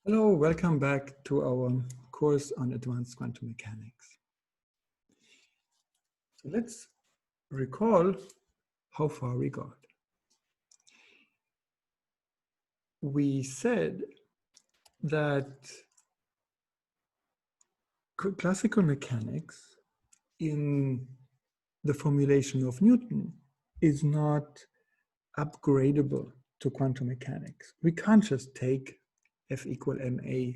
Hello, welcome back to our course on advanced quantum mechanics. So let's recall how far we got. We said that classical mechanics in the formulation of Newton is not upgradable to quantum mechanics. We can't just take F equal ma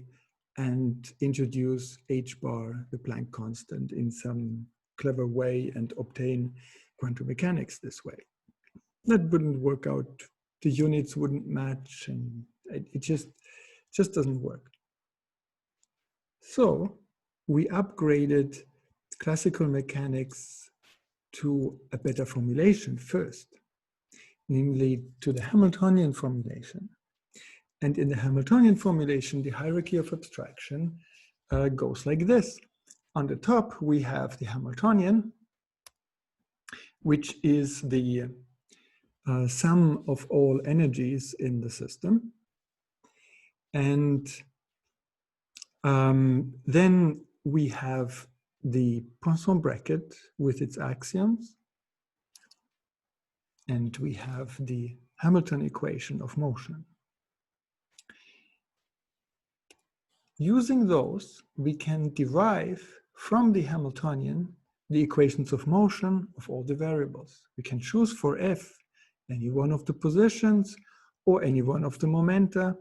and introduce h bar, the Planck constant, in some clever way and obtain quantum mechanics this way. That wouldn't work out. The units wouldn't match, and it just doesn't work. So we upgraded classical mechanics to a better formulation first, namely to the Hamiltonian formulation. And in the Hamiltonian formulation, the hierarchy of abstraction goes like this. On the top, we have the Hamiltonian, which is the sum of all energies in the system. And then we have the Poisson bracket with its axioms. And we have the Hamilton equation of motion. Using those, we can derive from the Hamiltonian the equations of motion of all the variables. We can choose for F any one of the positions or any one of the momenta,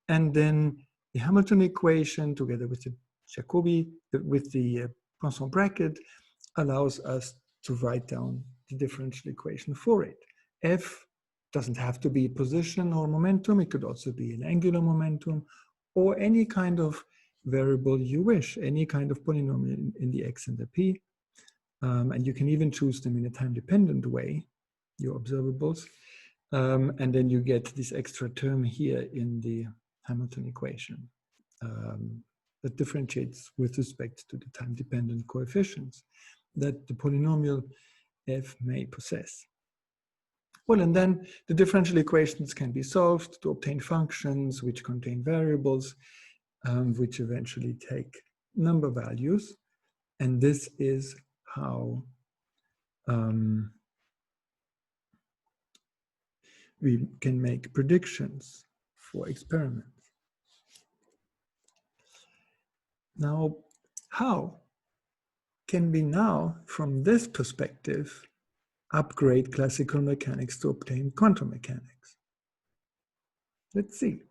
and then the Hamilton equation together with the Jacobi, with the Poisson bracket, allows us to write down the differential equation for it. F doesn't have to be a position or momentum, it could also be an angular momentum, or any kind of variable you wish, any kind of polynomial in the x and the p. And you can even choose them in a time-dependent way, your observables. And then you get this extra term here in the Hamilton equation that differentiates with respect to the time-dependent coefficients that the polynomial f may possess. Well, and then the differential equations can be solved to obtain functions which contain variables, which eventually take number values. And this is how we can make predictions for experiments. Now, how can we now, from this perspective, upgrade classical mechanics to obtain quantum mechanics? Let's see.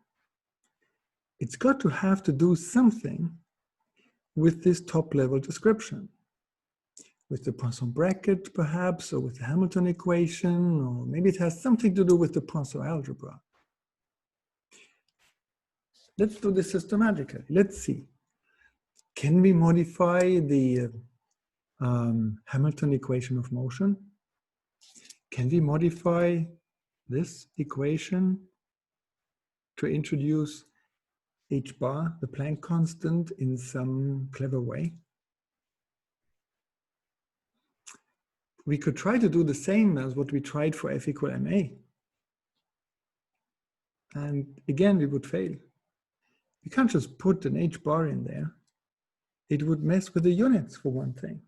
It's got to have to do something with this top-level description, with the Poisson bracket, perhaps, or with the Hamilton equation, or maybe it has something to do with the Poisson algebra. Let's do this systematically. Let's see. Can we modify the Hamilton equation of motion? Can we modify this equation to introduce h bar, the Planck constant, in some clever way? We could try to do the same as what we tried for F equal ma. And again, we would fail. We can't just put an h bar in there. It would mess with the units, for one thing.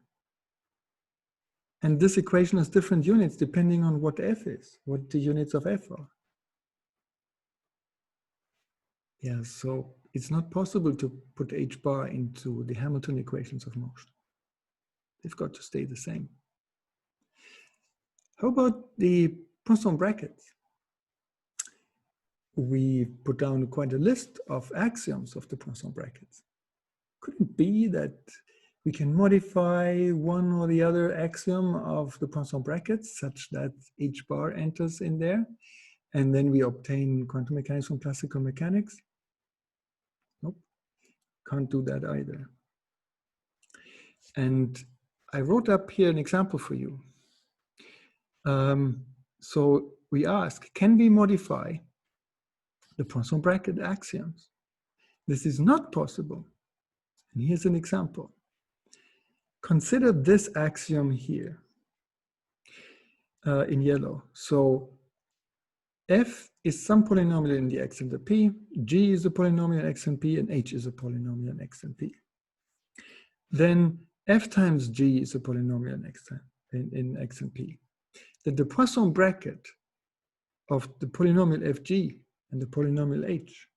And this equation has different units depending on what f is, what the units of f are. Yeah, so it's not possible to put h bar into the Hamilton equations of motion. They've got to stay the same. How about the Poisson brackets? We put down quite a list of axioms of the Poisson brackets. Could it be that we can modify one or the other axiom of the Poisson brackets such that h bar enters in there, and then we obtain quantum mechanics from classical mechanics? Nope, can't do that either. And I wrote up here an example for you. So we ask, can we modify the Poisson bracket axioms? This is not possible. And here's an example. Consider this axiom here in yellow. So F is some polynomial in the X and the P, G is a polynomial in X and P, and H is a polynomial in X and P. Then F times G is a polynomial in X and P. That the Poisson bracket of the polynomial Fg and the polynomial H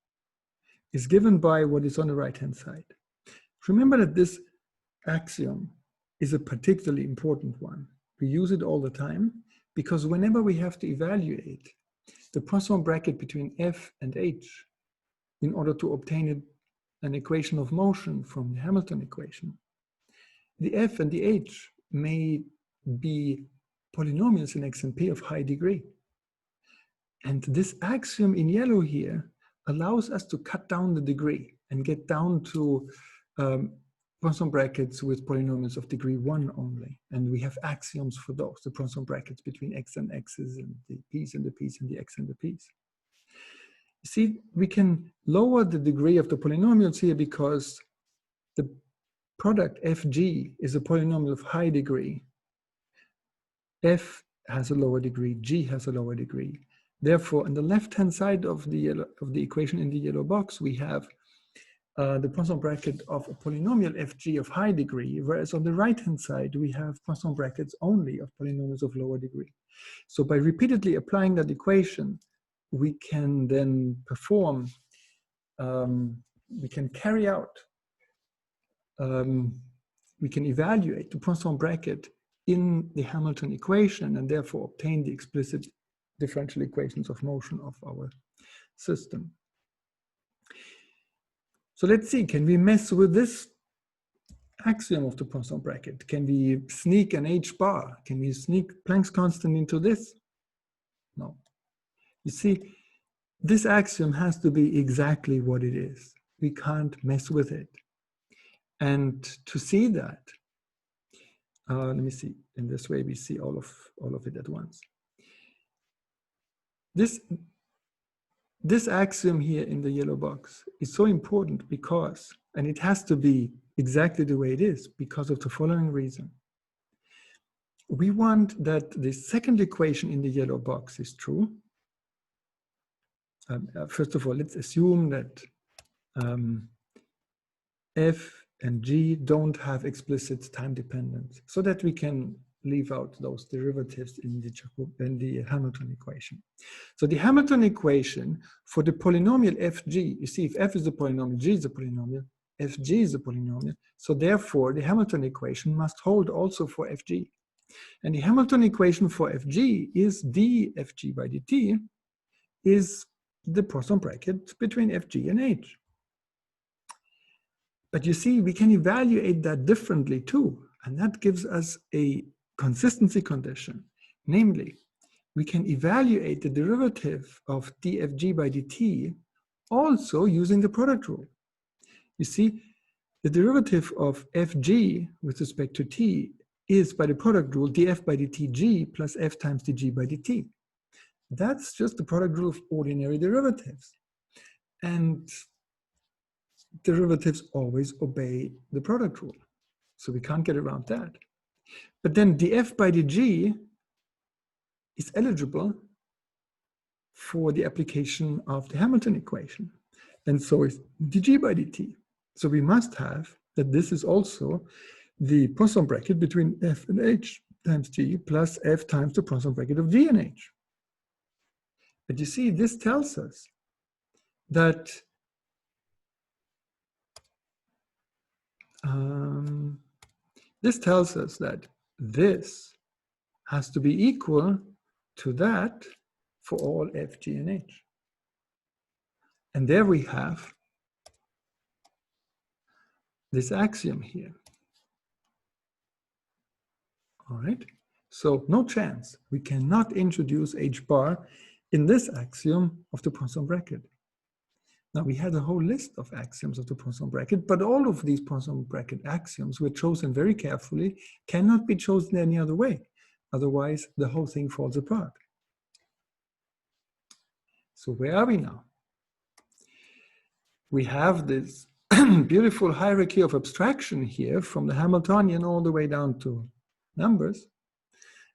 is given by what is on the right-hand side. Remember that this axiom is a particularly important one. We use it all the time because whenever we have to evaluate the Poisson bracket between F and H in order to obtain an equation of motion from the Hamilton equation, the F and the H may be polynomials in X and P of high degree. And this axiom in yellow here allows us to cut down the degree and get down to Poisson brackets with polynomials of degree 1 only. And we have axioms for those, the Poisson brackets between X and X's and the P's and the P's and the X and the P's. See, we can lower the degree of the polynomials here because the product Fg is a polynomial of high degree. F has a lower degree, G has a lower degree. Therefore, on the left-hand side of the equation in the yellow box, we have the Poisson bracket of a polynomial Fg of high degree, whereas on the right-hand side, we have Poisson brackets only of polynomials of lower degree. So by repeatedly applying that equation, we can then perform, we can carry out, we can evaluate the Poisson bracket in the Hamilton equation and therefore obtain the explicit differential equations of motion of our system. So let's see, can we mess with this axiom of the Poisson bracket? Can we sneak an H bar? Can we sneak Planck's constant into this? No. You see, this axiom has to be exactly what it is. We can't mess with it. And to see that, let me see, in this way we see all of it at once. This axiom here in the yellow box is so important because, and it has to be exactly the way it is because of the following reason. We want that the second equation in the yellow box is true. First of all, let's assume that F and G don't have explicit time dependence so that we can leave out those derivatives in the Hamilton equation. So the Hamilton equation for the polynomial Fg, you see if F is a polynomial, G is a polynomial, Fg is a polynomial, so therefore the Hamilton equation must hold also for Fg. And the Hamilton equation for Fg is dFg by dt is the Poisson bracket between Fg and H. But you see, we can evaluate that differently too, and that gives us a consistency condition. Namely, we can evaluate the derivative of dFg by dt also using the product rule. You see, the derivative of Fg with respect to t is by the product rule df by dtg plus f times dg by dt. That's just the product rule of ordinary derivatives. And derivatives always obey the product rule. So we can't get around that. But then df by dg is eligible for the application of the Hamilton equation. And so is dg by dt. So we must have that this is also the Poisson bracket between f and h times g plus f times the Poisson bracket of g and h. But you see, this tells us that this has to be equal to that for all f, g, and h. And there we have this axiom here. All right, so no chance. We cannot introduce h bar in this axiom of the Poisson bracket. Now, we had a whole list of axioms of the Poisson bracket, but all of these Poisson bracket axioms were chosen very carefully, cannot be chosen any other way. Otherwise, the whole thing falls apart. So where are we now? We have this beautiful hierarchy of abstraction here from the Hamiltonian all the way down to numbers.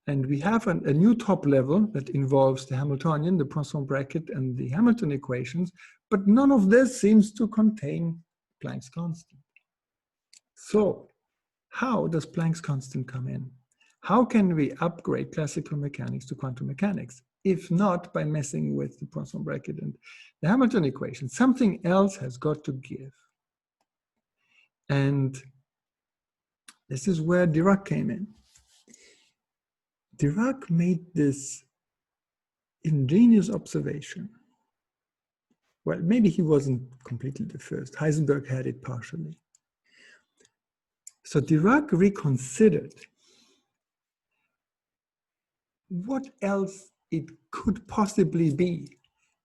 And we have a new top level that involves the Hamiltonian, the Poisson bracket, and the Hamilton equations, but none of this seems to contain Planck's constant. So how does Planck's constant come in? How can we upgrade classical mechanics to quantum mechanics, if not by messing with the Poisson bracket and the Hamilton equation? Something else has got to give. And this is where Dirac came in. Dirac made this ingenious observation. Well, maybe he wasn't completely the first. Heisenberg had it partially. So Dirac reconsidered what else it could possibly be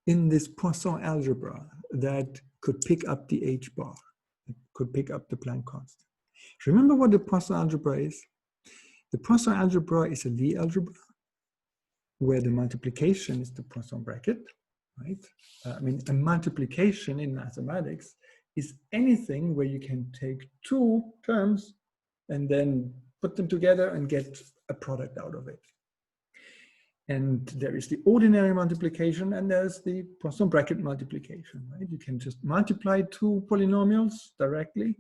in this Poisson algebra that could pick up the H bar, could pick up the Planck constant. Remember what the Poisson algebra is? The Poisson algebra is a Lie algebra where the multiplication is the Poisson bracket, right? I mean, a multiplication in mathematics is anything where you can take two terms and then put them together and get a product out of it. And there is the ordinary multiplication and there's the Poisson bracket multiplication, right? You can just multiply two polynomials directly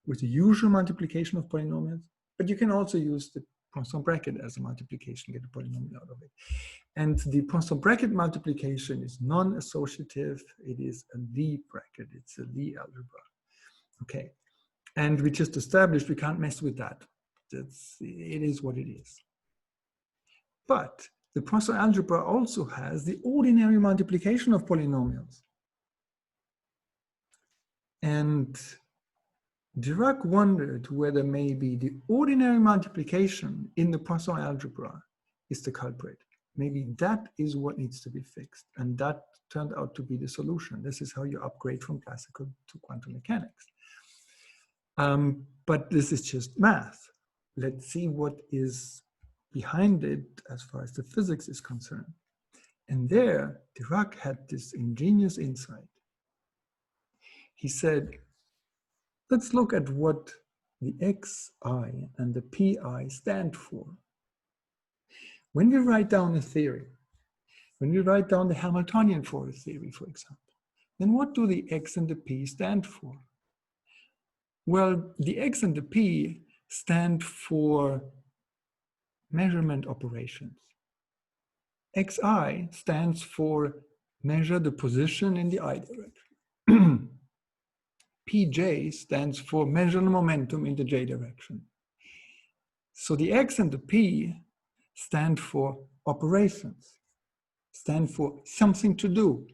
with the usual multiplication of polynomials, but you can also use the Poisson bracket as a multiplication, get a polynomial out of it. And the Poisson bracket multiplication is non-associative. It is a Lie bracket. It's a Lie algebra. Okay. And we just established we can't mess with that. It is what it is. But the Poisson algebra also has the ordinary multiplication of polynomials. And Dirac wondered whether maybe the ordinary multiplication in the Poisson algebra is the culprit. Maybe that is what needs to be fixed. And that turned out to be the solution. This is how you upgrade from classical to quantum mechanics. But this is just math. Let's see what is behind it as far as the physics is concerned. And there, Dirac had this ingenious insight. He said, let's look at what the xi and the pi stand for. When we write down a theory, when we write down the Hamiltonian for a theory, for example, then what do the x and the p stand for? Well, the x and the p stand for measurement operations. xi stands for measure the position in the I direction. pj stands for measure the momentum in the j direction. So the x and the p stand for operations, stand for something to do,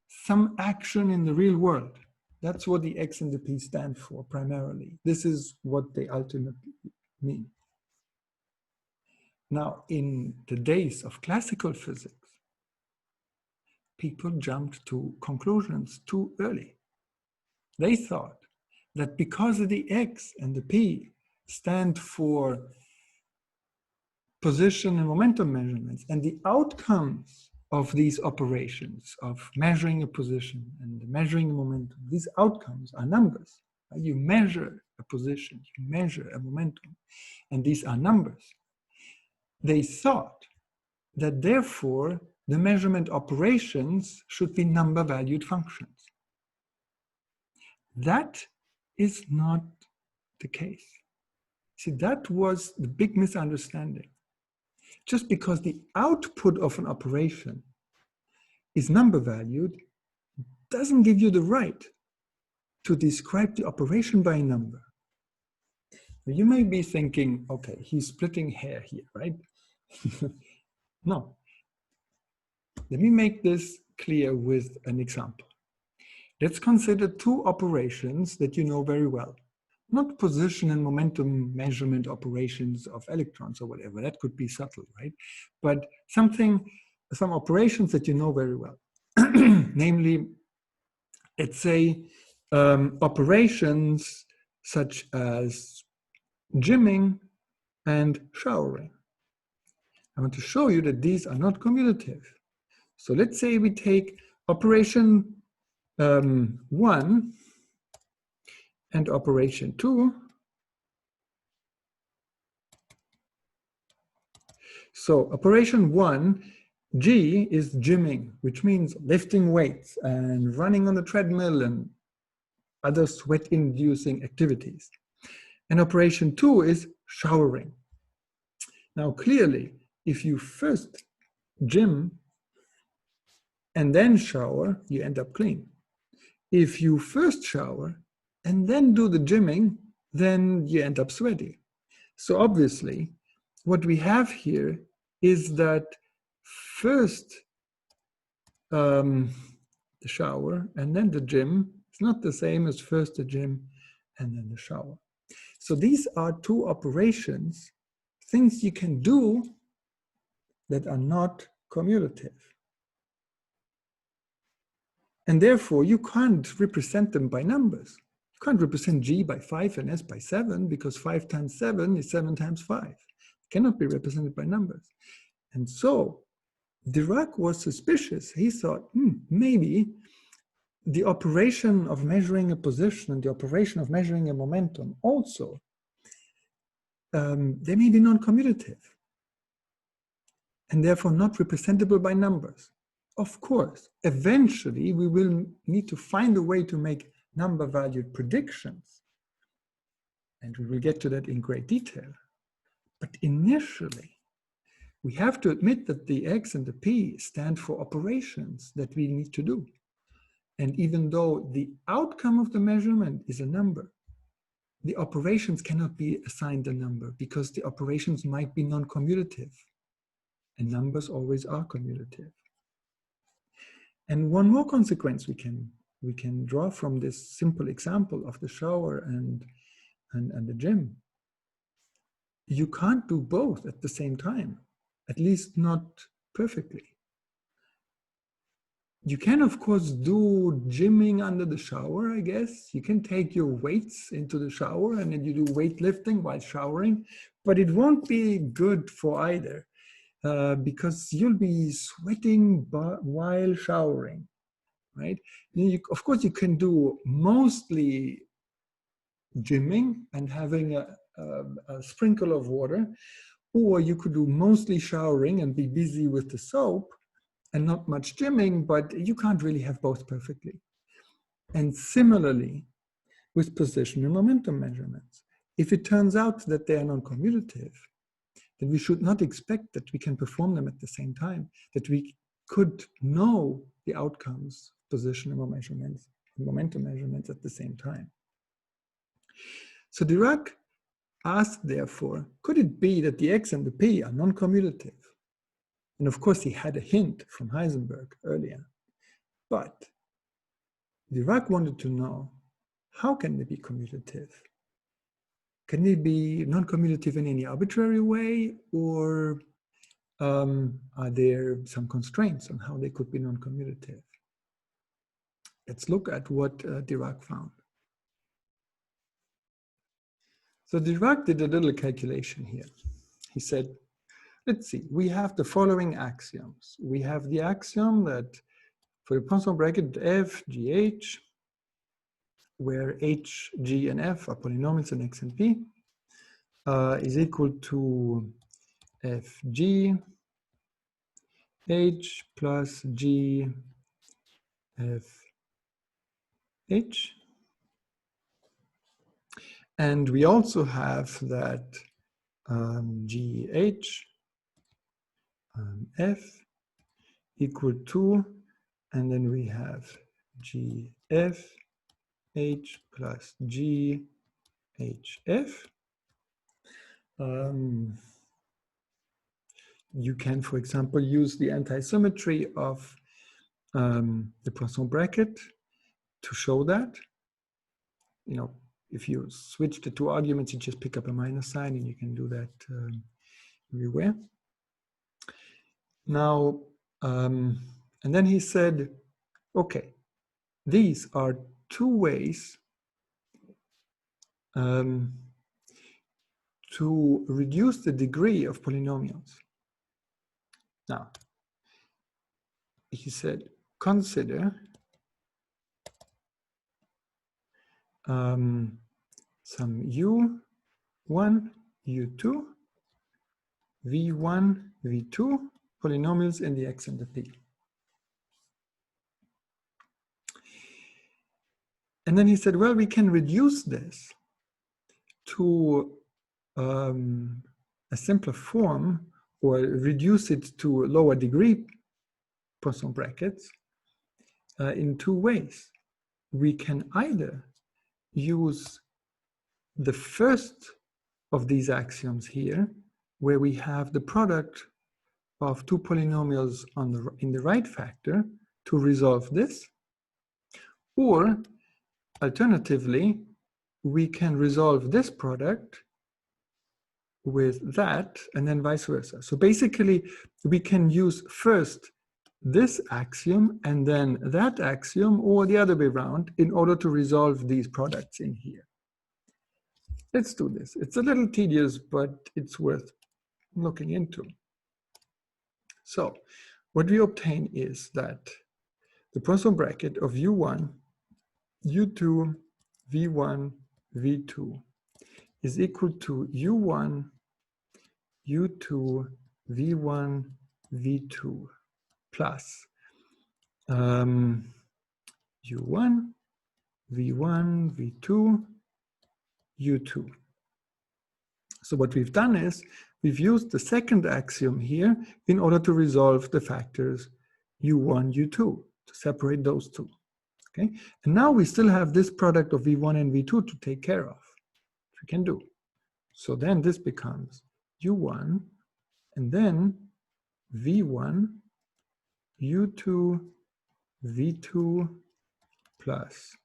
some action in the real world. That's what the x and the p stand for primarily. This is what they ultimately mean. Now, in the days of classical physics, people jumped to conclusions too early. They thought that because the x and the p stand for position and momentum measurements, and the outcomes of these operations of measuring a position and measuring a momentum, these outcomes are numbers. You measure a position, you measure a momentum, and these are numbers. They thought that therefore the measurement operations should be number-valued functions. That is not the case. See, that was the big misunderstanding. Just because the output of an operation is number-valued doesn't give you the right to describe the operation by a number. You may be thinking, okay, he's splitting hair here, right? No. Let me make this clear with an example. Let's consider two operations that you know very well. Not position and momentum measurement operations of electrons or whatever. That could be subtle, right? But some operations that you know very well. Namely, let's say operations such as gymming and showering. I want to show you that these are not commutative. So let's say we take operation 1 and operation 2. So operation 1, G is gymming, which means lifting weights and running on the treadmill and other sweat-inducing activities. And operation 2 is showering. Now, clearly, if you first gym and then shower, you end up clean. If you first shower and then do the gymming, then you end up sweaty. So obviously, what we have here is that first the shower and then the gym is not the same as first the gym and then the shower. So these are two operations, things you can do that are not commutative. And therefore, you can't represent them by numbers. You can't represent G by 5 and S by 7 because 5 times 7 is 7 times 5. It cannot be represented by numbers. And so Dirac was suspicious. He thought, maybe the operation of measuring a position and the operation of measuring a momentum also, they may be non-commutative and therefore not representable by numbers. Of course, eventually we will need to find a way to make number-valued predictions, and we will get to that in great detail. But initially, we have to admit that the X and the P stand for operations that we need to do. And even though the outcome of the measurement is a number, the operations cannot be assigned a number because the operations might be non-commutative, and numbers always are commutative. And one more consequence we can draw from this simple example of the shower and the gym. You can't do both at the same time, at least not perfectly. You can, of course, do gymming under the shower, I guess. You can take your weights into the shower and then you do weightlifting while showering, but it won't be good for either because you'll be sweating while showering. Right? Of course, you can do mostly gymming and having a sprinkle of water, or you could do mostly showering and be busy with the soap and not much gymming, but you can't really have both perfectly. And similarly, with position and momentum measurements, if it turns out that they are non-commutative, then we should not expect that we can perform them at the same time, that we could know the outcomes, position and momentum measurements at the same time. So Dirac asked, therefore, could it be that the X and the P are non-commutative? And of course, he had a hint from Heisenberg earlier. But Dirac wanted to know, how can they be commutative? Can they be non-commutative in any arbitrary way, or are there some constraints on how they could be non-commutative? Let's look at what Dirac found. So Dirac did a little calculation here. He said, let's see, we have the following axioms. We have the axiom that for the Poisson bracket f, gh, where h, g, and f are polynomials in x and p, is equal to fg h plus g f h. And we also have that gh f equal to, and then we have gf h plus g hf. You can, for example, use the anti-symmetry of the Poisson bracket to show that. You know, if you switch the two arguments, you just pick up a minus sign, and you can do that everywhere. Now, and then he said, okay, these are two ways to reduce the degree of polynomials. Now, he said, consider some u1, u2, V1, V2 polynomials in the X and the P. And then he said, well, we can reduce this to a simpler form, or reduce it to lower degree Poisson brackets in two ways. We can either use the first of these axioms here, where we have the product of two polynomials in the right factor to resolve this, or alternatively, we can resolve this product with that and then vice versa. So basically, we can use first this axiom and then that axiom, or the other way around, in order to resolve these products in here. Let's do this. It's a little tedious, but it's worth looking into. So what we obtain is that the Poisson bracket of U1, U2, V1, V2 is equal to U1, U2, V1, V2 plus U1, V1, V2, U2. So what we've done is we've used the second axiom here in order to resolve the factors U1, U2, to separate those two. Okay, and now we still have this product of V1 and V2 to take care of, which we can do. So then this becomes U1 and then V1, U2, V2 plus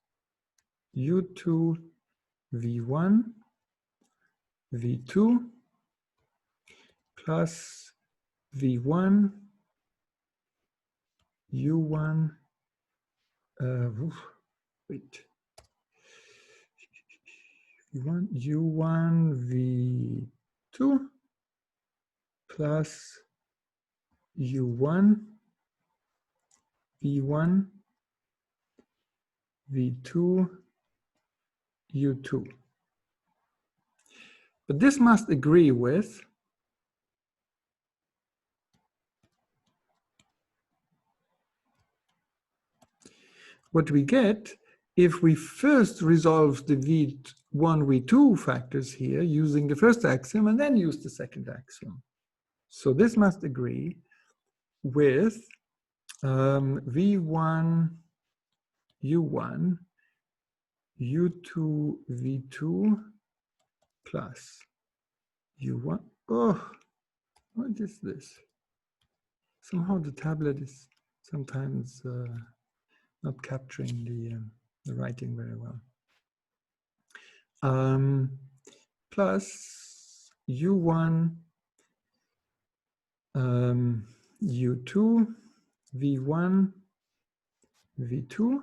U2, V1, V2 plus V1, U1, wait, U1, V2 plus U1, V1, V2, U2. But this must agree with what we get if we first resolve the V1, V2 factors here using the first axiom and then use the second axiom. So this must agree with V1, U1, U2, V2 plus U1. Oh, what is this? Somehow the tablet is sometimes not capturing the writing very well. Plus U1, U2, V1, V2,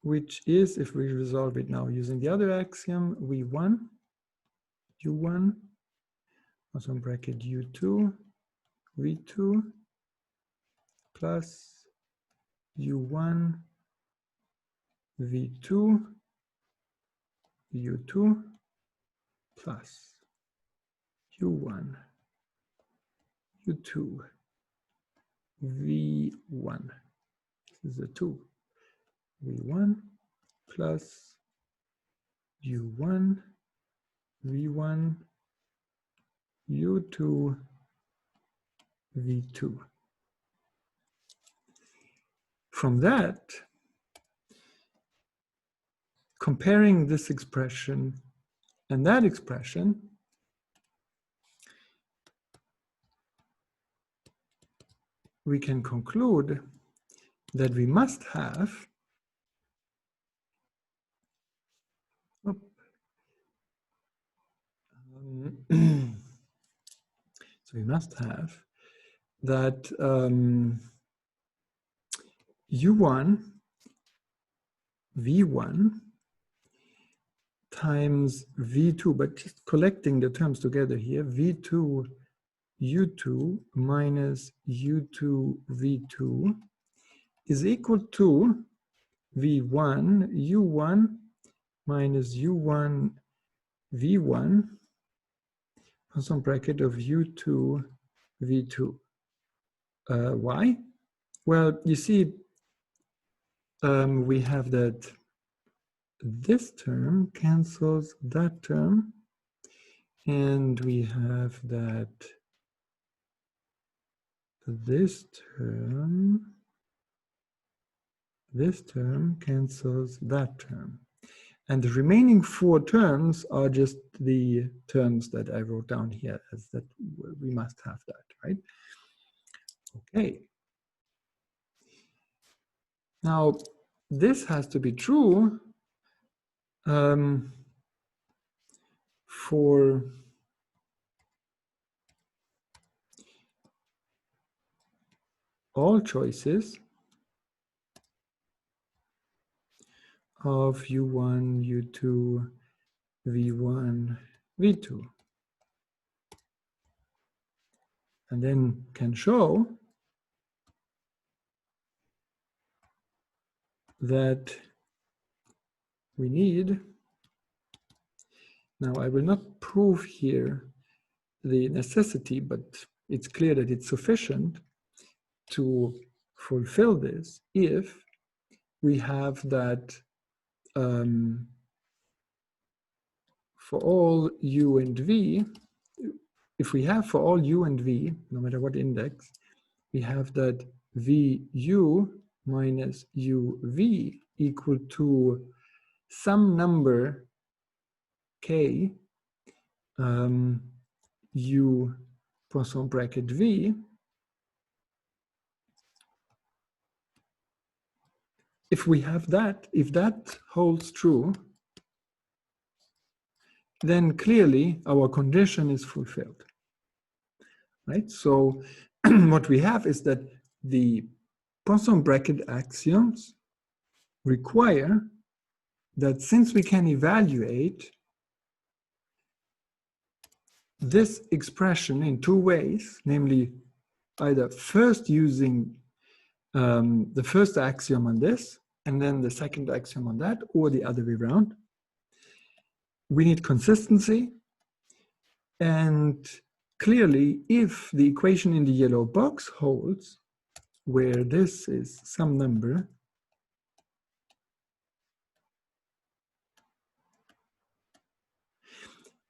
which is, if we resolve it now using the other axiom, V1, U1, also in bracket U2, V2, plus U1, V2, U2, plus U1, U2, V1. This is a 2. V1 plus U1, V1, U2, V2. From that, comparing this expression and that expression, we can conclude that we must have so we must have that U1, V1 times V2, but just collecting the terms together here, V2, U2 minus U2, V2 is equal to V1, U1 minus U1, V1 Poisson bracket of U2 V2. Why? Well, you see, we have that this term cancels that term, and we have that this term cancels that term. And the remaining 4 terms are just the terms that I wrote down here, as that we must have that, right? Okay. Now, this has to be true for all choices of U1, U2, V1, V2. And then can show that we need, now I will not prove here the necessity, but it's clear that it's sufficient to fulfill this if we have that for all U and V, if we have for all U and V, no matter what index, we have that VU minus UV equal to some number K U Poisson bracket V. If we have that, if that holds true, then clearly our condition is fulfilled, right? So what we have is that the Poisson bracket axioms require that since we can evaluate this expression in 2 ways, namely either first using the first axiom on this and then the second axiom on that, or the other way around, we need consistency. And clearly, if the equation in the yellow box holds, where this is some number,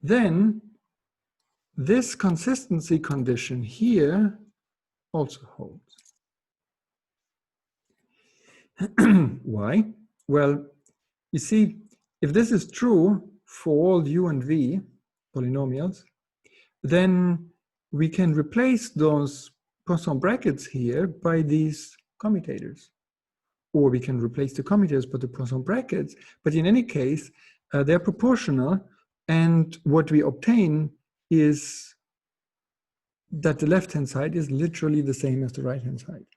then this consistency condition here also holds. Why? Well, you see, if this is true for all U and V polynomials, then we can replace those Poisson brackets here by these commutators. Or we can replace the commutators by the Poisson brackets, but in any case, they're proportional, and what we obtain is that the left-hand side is literally the same as the right-hand side.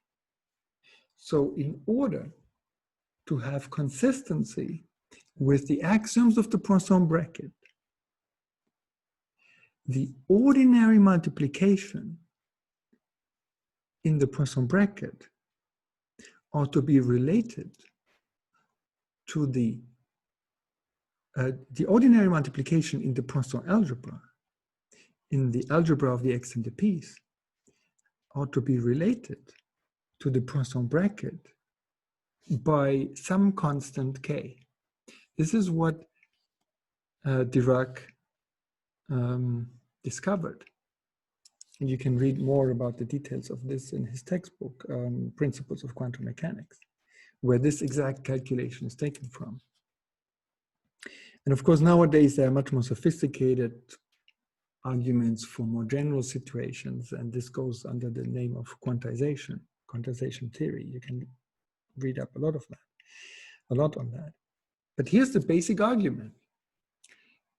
So in order to have consistency with the axioms of the Poisson bracket, the ordinary multiplication in the Poisson bracket ought to be related to the ordinary multiplication in the Poisson algebra, in the algebra of the x and the p's, ought to be related to the Poisson bracket by some constant k. This is what Dirac discovered. And you can read more about the details of this in his textbook, Principles of Quantum Mechanics, where this exact calculation is taken from. And of course, nowadays, there are much more sophisticated arguments for more general situations, and this goes under the name of quantization theory. You can read up a lot on that. But here's the basic argument.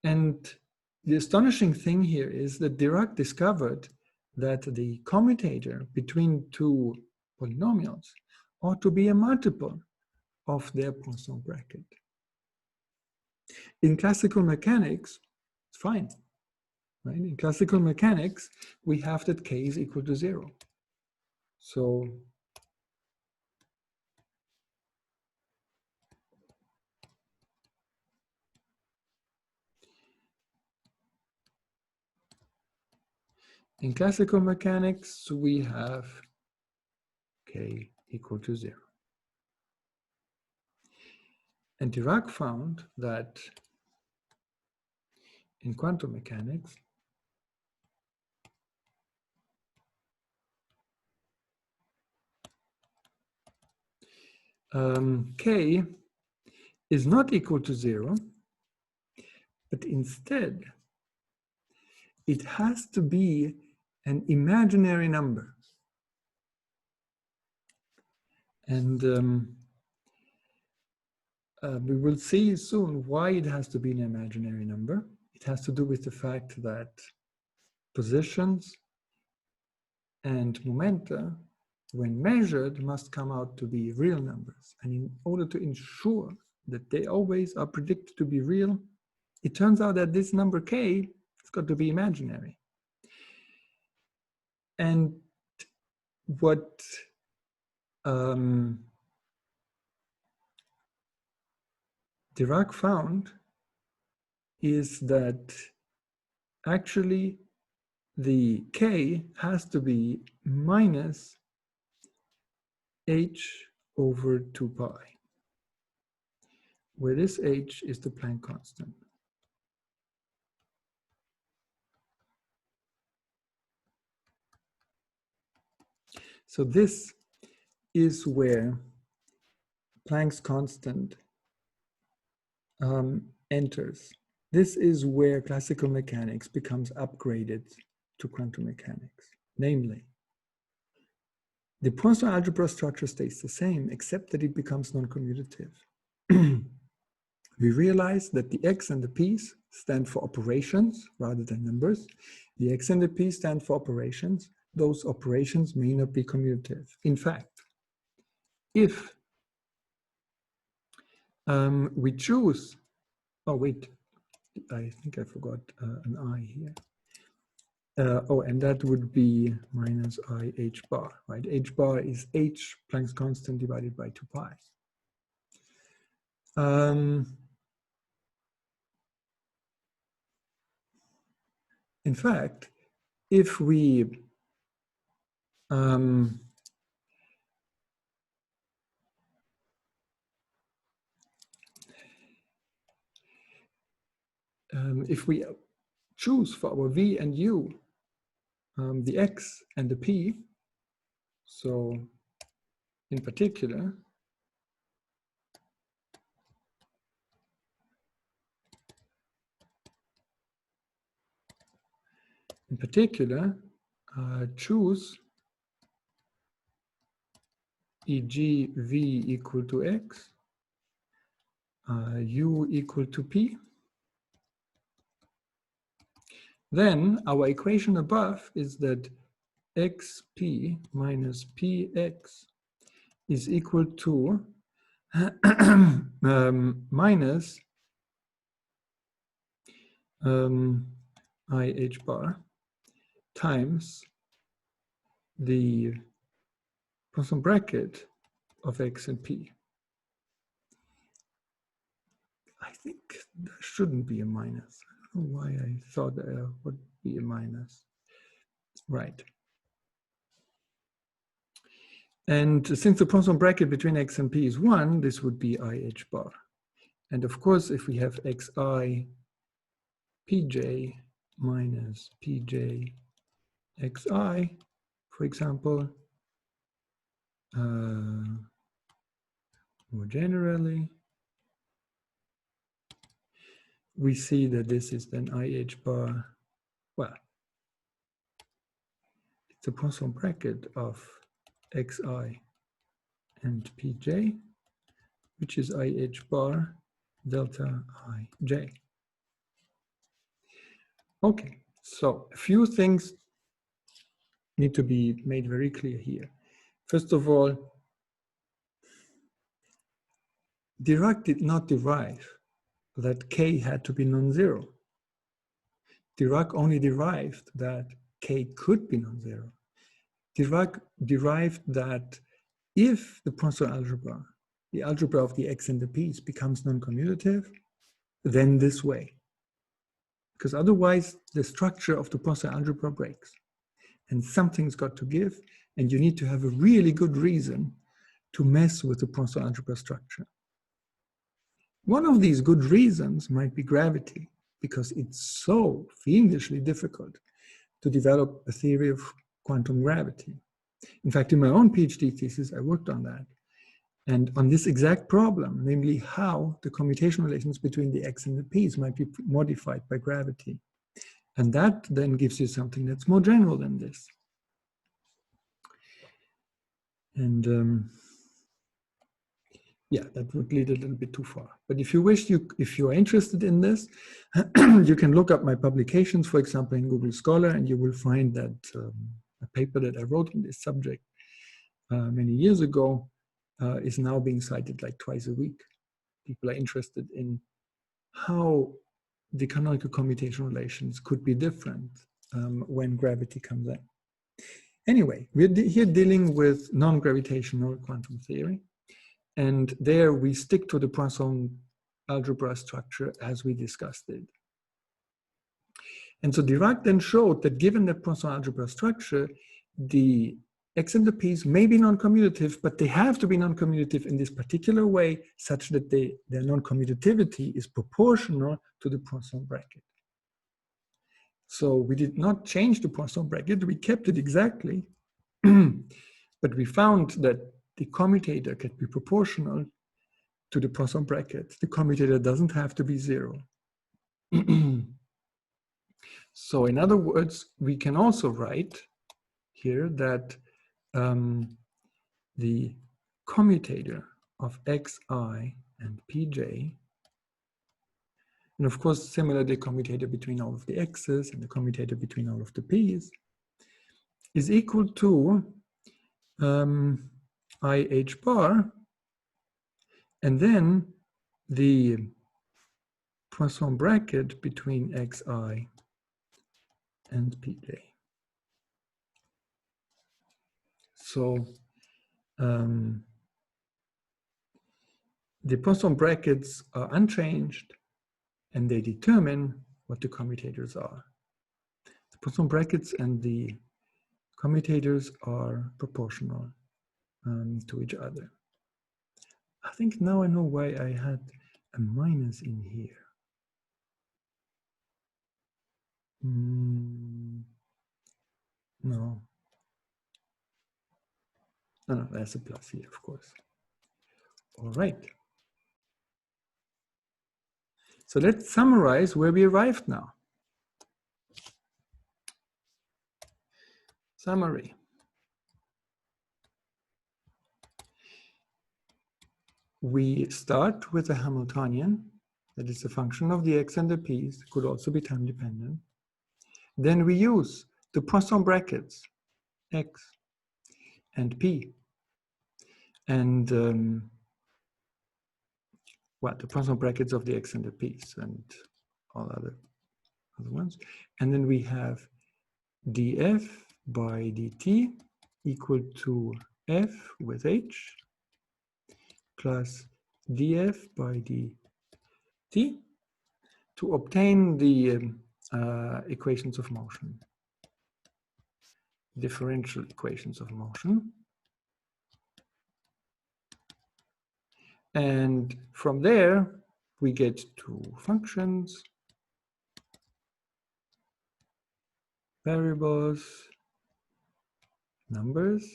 And the astonishing thing here is that Dirac discovered that the commutator between 2 polynomials ought to be a multiple of their Poisson bracket. In classical mechanics, it's fine. Right? In classical mechanics, we have that k is equal to 0. So In classical mechanics, we have k equal to 0. And Dirac found that in quantum mechanics, k is not equal to 0, but instead it has to be an imaginary number. And we will see soon why it has to be an imaginary number. It has to do with the fact that positions and momenta, when measured, must come out to be real numbers. And in order to ensure that they always are predicted to be real, it turns out that this number k has got to be imaginary. And what Dirac found is that actually the k has to be minus h over 2 pi, where this h is the Planck constant. So this is where Planck's constant enters. This is where classical mechanics becomes upgraded to quantum mechanics. Namely, the Poisson algebra structure stays the same, except that it becomes non-commutative. We realize that the x and the p's stand for operations rather than numbers. The x and the p stand for operations. Those operations may not be commutative. In fact, if we choose, oh wait, I think I forgot an I here. And that would be minus I h bar, right? H bar is h Planck's constant divided by 2 pi. In fact, if we choose for our v and u the x and the p, so in particular, choose e.g. v equal to x, u equal to p, then our equation above is that xp minus px is equal to minus IH bar times the Poisson bracket of x and p. I think there shouldn't be a minus. I don't know why I thought there would be a minus. Right. And since the Poisson bracket between x and p is 1, this would be IH bar. And of course, if we have xi pj minus pj xi, for example, more generally, we see that this is then IH bar, well, it's a Poisson bracket of xi and pj, which is IH bar delta ij. Okay, so a few things need to be made very clear here. First of all, Dirac did not derive that k had to be non-zero. Dirac only derived that k could be non-zero. Dirac derived that if the Poisson algebra, the algebra of the x and the p's, becomes non-commutative, then this way. Because otherwise, the structure of the Poisson algebra breaks. and something's got to give, and you need to have a really good reason to mess with the Poisson algebra structure. One of these good reasons might be gravity, because it's so fiendishly difficult to develop a theory of quantum gravity. In fact, in my own PhD thesis, I worked on that. And on this exact problem, namely how the commutation relations between the x and the p's might be modified by gravity. And that then gives you something that's more general than this. And yeah, that would lead a little bit too far. But if you wish, if you are interested in this, you can look up my publications, for example, in Google Scholar, and you will find that a paper that I wrote on this subject many years ago is now being cited like twice a week. People are interested in how the canonical commutation relations could be different when gravity comes in. Anyway, we're here dealing with non-gravitational quantum theory. And there we stick to the Poisson algebra structure as we discussed it. And so Dirac then showed that given the Poisson algebra structure, the x and the p's may be non-commutative, but they have to be non-commutative in this particular way, such that their non-commutativity is proportional to the Poisson bracket. So we did not change the Poisson bracket, we kept it exactly, but we found that the commutator can be proportional to the Poisson bracket. The commutator doesn't have to be 0. So in other words, we can also write here that the commutator of xi and pj, and of course similar the commutator between all of the x's and the commutator between all of the p's, is equal to IH bar, and then the Poisson bracket between xi and pj. So the Poisson brackets are unchanged, and they determine what the commutators are. The Poisson brackets and the commutators are proportional to each other. I think now I know why I had a minus in here. No, there's a plus here, of course. All right. So let's summarize where we arrived now. Summary. We start with a Hamiltonian that is a function of the x and the p's, could also be time dependent. Then we use the Poisson brackets, x and p, and the Poisson brackets of the x and the p's and all other ones. And then we have df by dt equal to f with h plus df by dt to obtain the equations of motion, differential equations of motion. And from there, we get to functions, variables, numbers.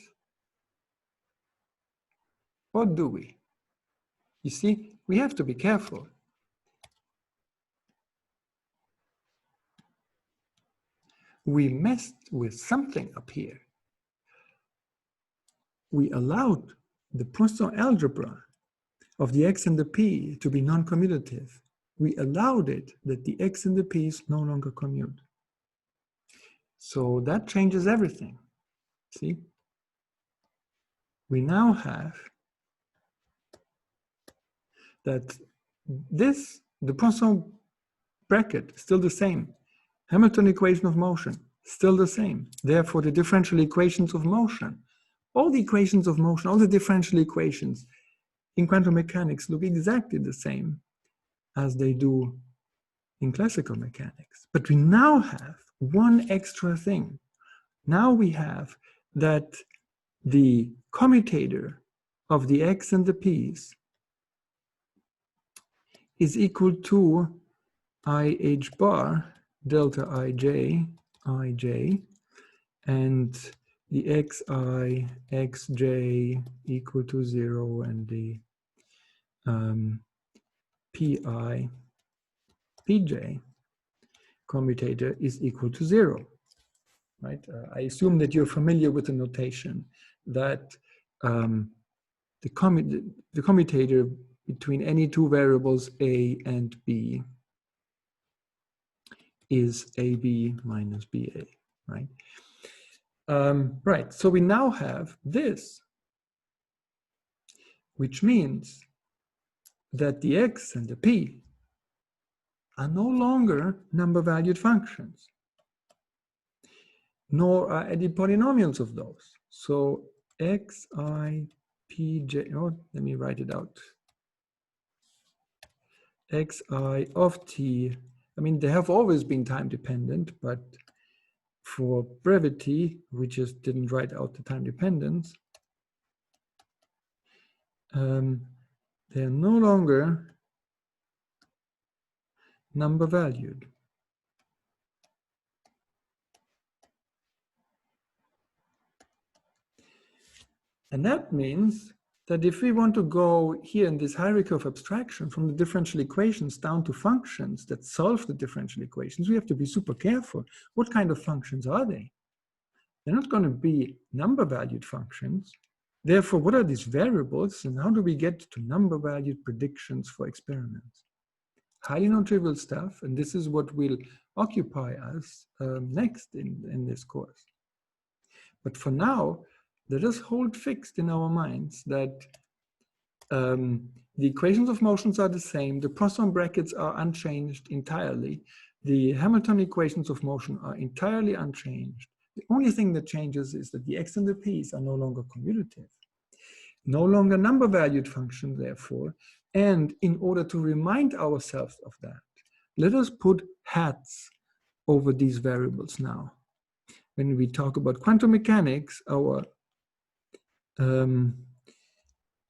What do we? You see, we have to be careful. We messed with something up here. We allowed the Poisson algebra of the x and the p to be non-commutative. We allowed it that the x and the p's no longer commute. So that changes everything. See? We now have that the Poisson bracket is still the same. Hamilton equation of motion, still the same. Therefore, the differential equations of motion, all the equations of motion, all the differential equations in quantum mechanics look exactly the same as they do in classical mechanics. But we now have one extra thing. Now we have that the commutator of the x and the p's is equal to IH bar delta ij, and the xi, xj equal to 0, and the pi, pj commutator is equal to 0, right? I assume that you're familiar with the notation that the commutator between any two variables a and b is ab minus ba, right? Right, so we now have this, which means that the x and the p are no longer number-valued functions, nor are any polynomials of those. So xi, pj, oh, let me write it out. Xi of t, I mean, they have always been time-dependent, but for brevity, we just didn't write out the time dependence. They're no longer number-valued. And that means that if we want to go here in this hierarchy of abstraction from the differential equations down to functions that solve the differential equations, we have to be super careful. What kind of functions are they? They're not going to be number-valued functions. Therefore, what are these variables, and how do we get to number-valued predictions for experiments? Highly non-trivial stuff, and this is what will occupy us next in this course. But for now, let us hold fixed in our minds that the equations of motions are the same, the Poisson brackets are unchanged entirely, the Hamilton equations of motion are entirely unchanged. The only thing that changes is that the x and the p's are no longer commutative, no longer number-valued functions, therefore. And in order to remind ourselves of that, let us put hats over these variables now. When we talk about quantum mechanics, our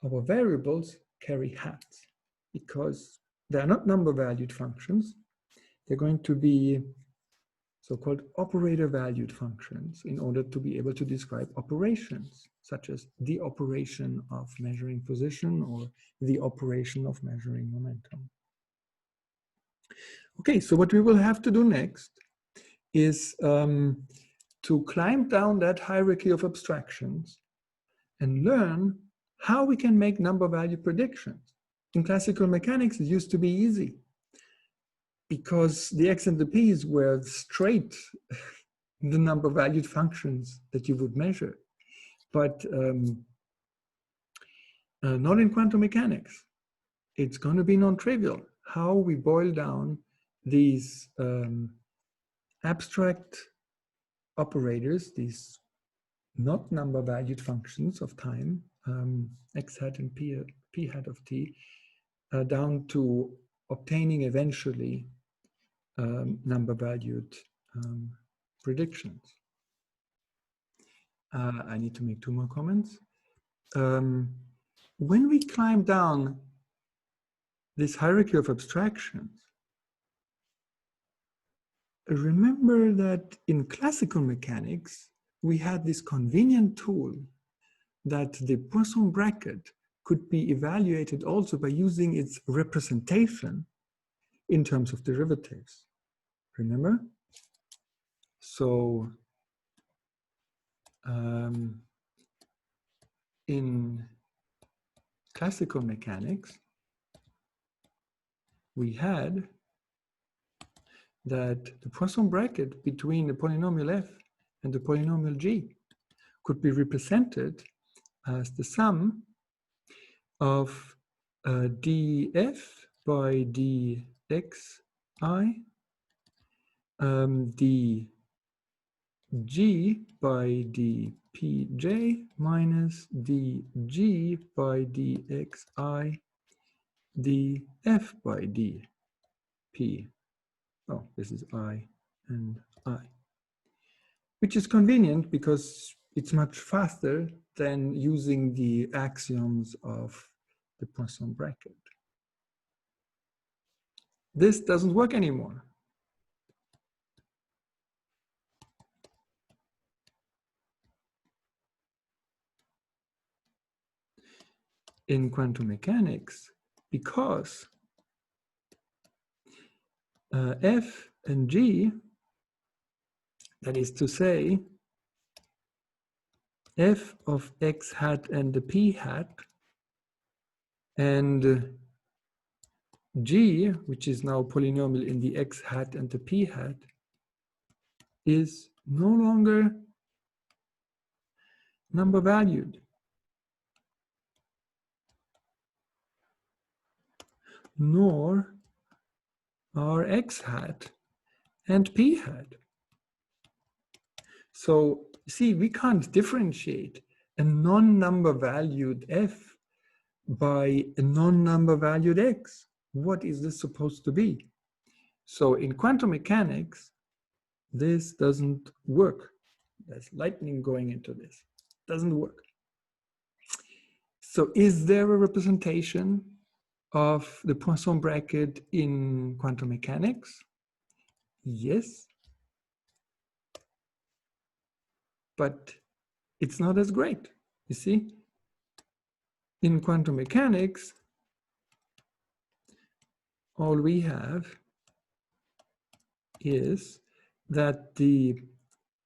variables carry hats because they are not number-valued functions. They're going to be so-called operator-valued functions in order to be able to describe operations, such as the operation of measuring position or the operation of measuring momentum. Okay, so what we will have to do next is to climb down that hierarchy of abstractions and learn how we can make number-value predictions. In classical mechanics, it used to be easy because the x and the p's were straight the number-valued functions that you would measure, but not in quantum mechanics. It's going to be non-trivial how we boil down these abstract operators, these not number-valued functions of time, x hat and p hat of t, down to obtaining eventually number-valued predictions. I need to make 2 more comments. When we climb down this hierarchy of abstractions, remember that in classical mechanics, we had this convenient tool that the Poisson bracket could be evaluated also by using its representation in terms of derivatives. Remember? So in classical mechanics, we had that the Poisson bracket between the polynomial f and the polynomial g could be represented as the sum of df by dxi, dg by dpj minus dg by dxi, df by dp. Oh, this is I and I. which is convenient because it's much faster than using the axioms of the Poisson bracket. This doesn't work anymore. In quantum mechanics, because F and G, that is to say, F of x hat and the p hat, and G, which is now polynomial in the x hat and the p hat, is no longer number valued, nor are x hat and p hat. So see, we can't differentiate a non-number valued f by a non-number valued x. What is this supposed to be? So in quantum mechanics, this doesn't work. There's lightning going into this. Doesn't work. So is there a representation of the Poisson bracket in quantum mechanics? Yes. But it's not as great, you see? In quantum mechanics, all we have is that the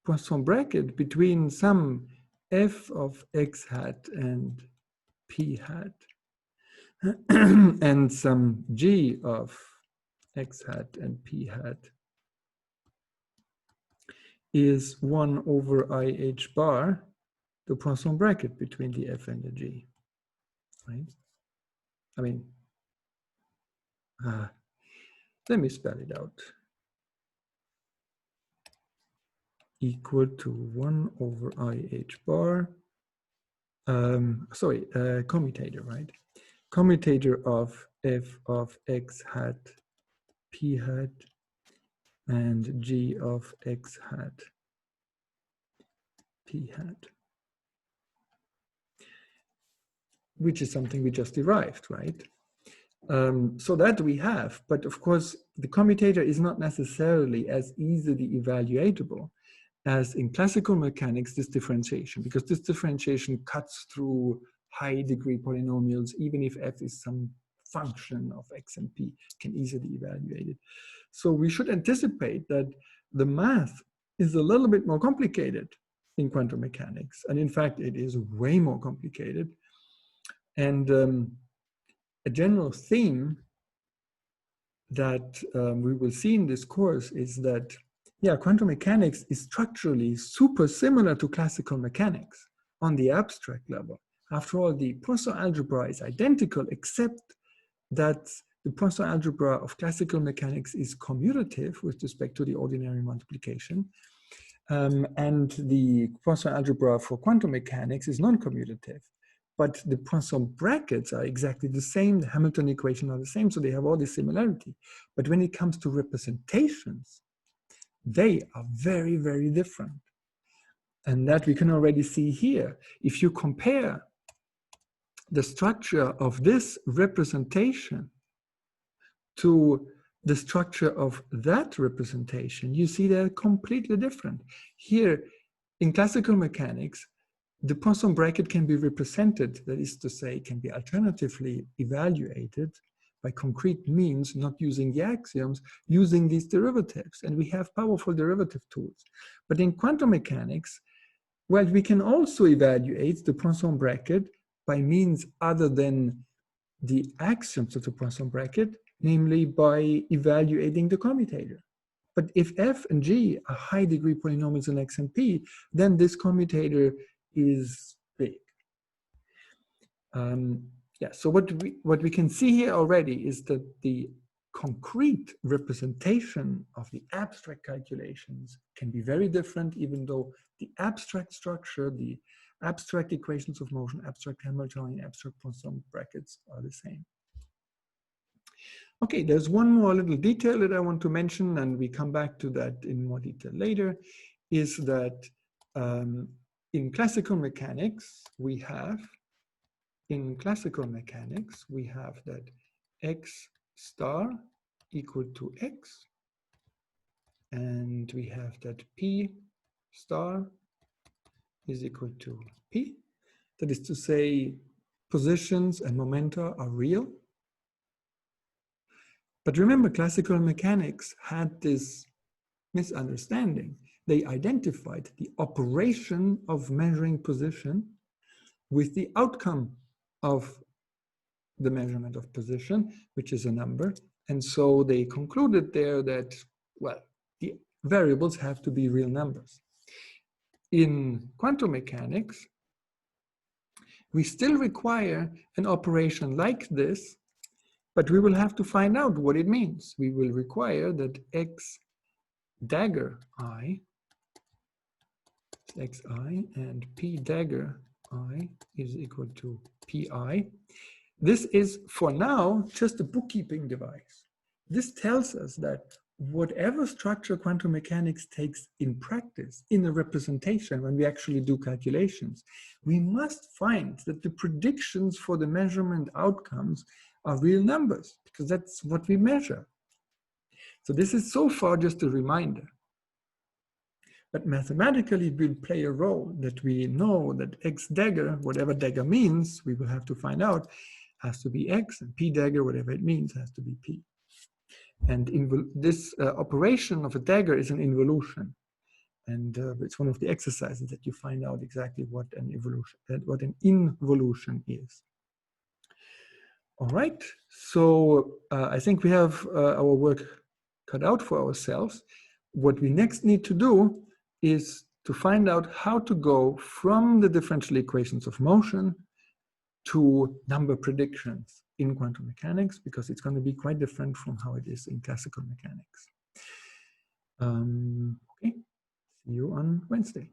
Poisson bracket between some f of x hat and p hat and some g of x hat and p hat is 1 over IH bar, the Poisson bracket between the f and the g, right? I mean, let me spell it out. Equal to 1 over IH bar, commutator, right? Commutator of f of x hat, p hat, and g of x hat, p hat, which is something we just derived, right? So that we have, but of course, the commutator is not necessarily as easily evaluatable as in classical mechanics, this differentiation, because this differentiation cuts through high degree polynomials, even if f is some function of x and p, can easily evaluate it. So we should anticipate that the math is a little bit more complicated in quantum mechanics. And in fact, it is way more complicated. And a general theme that we will see in this course is that, yeah, quantum mechanics is structurally super similar to classical mechanics on the abstract level. After all, the Poisson algebra is identical, except that the Poisson algebra of classical mechanics is commutative with respect to the ordinary multiplication. And the Poisson algebra for quantum mechanics is non-commutative. But the Poisson brackets are exactly the same, the Hamilton equations are the same, so they have all this similarity. But when it comes to representations, they are very, very different. And that we can already see here. If you compare the structure of this representation to the structure of that representation, you see they're completely different. Here, in classical mechanics, the Poisson bracket can be represented, that is to say, can be alternatively evaluated by concrete means, not using the axioms, using these derivatives. And we have powerful derivative tools. But in quantum mechanics, well, we can also evaluate the Poisson bracket by means other than the axioms of the Poisson bracket, namely by evaluating the commutator. But if f and g are high degree polynomials in x and p, then this commutator is big. Yeah, so what we can see here already is that the concrete representation of the abstract calculations can be very different, even though the abstract structure, the abstract equations of motion, abstract Hamiltonian, abstract Poisson brackets are the same. Okay, there's one more little detail that I want to mention, and we come back to that in more detail later. is that in classical mechanics, we have that x star equal to x, and we have that p star is equal to p. That is to say, positions and momenta are real. But remember, classical mechanics had this misunderstanding. They identified the operation of measuring position with the outcome of the measurement of position, which is a number. And so they concluded there that, well, the variables have to be real numbers. In quantum mechanics, we still require an operation like this, but we will have to find out what it means. We will require that x dagger I, xi, and p dagger I is equal to pi. This is, for now, just a bookkeeping device. This tells us that whatever structure quantum mechanics takes in practice, in a representation, when we actually do calculations, we must find that the predictions for the measurement outcomes are real numbers, because that's what we measure. So this is so far just a reminder. But mathematically, it will play a role that we know that x dagger, whatever dagger means, we will have to find out, has to be x, and p dagger, whatever it means, has to be p. And this operation of a dagger is an involution. And it's one of the exercises that you find out exactly what an involution is. All right, so I think we have our work cut out for ourselves. What we next need to do is to find out how to go from the differential equations of motion to number predictions in quantum mechanics, because it's going to be quite different from how it is in classical mechanics. Okay, see you on Wednesday.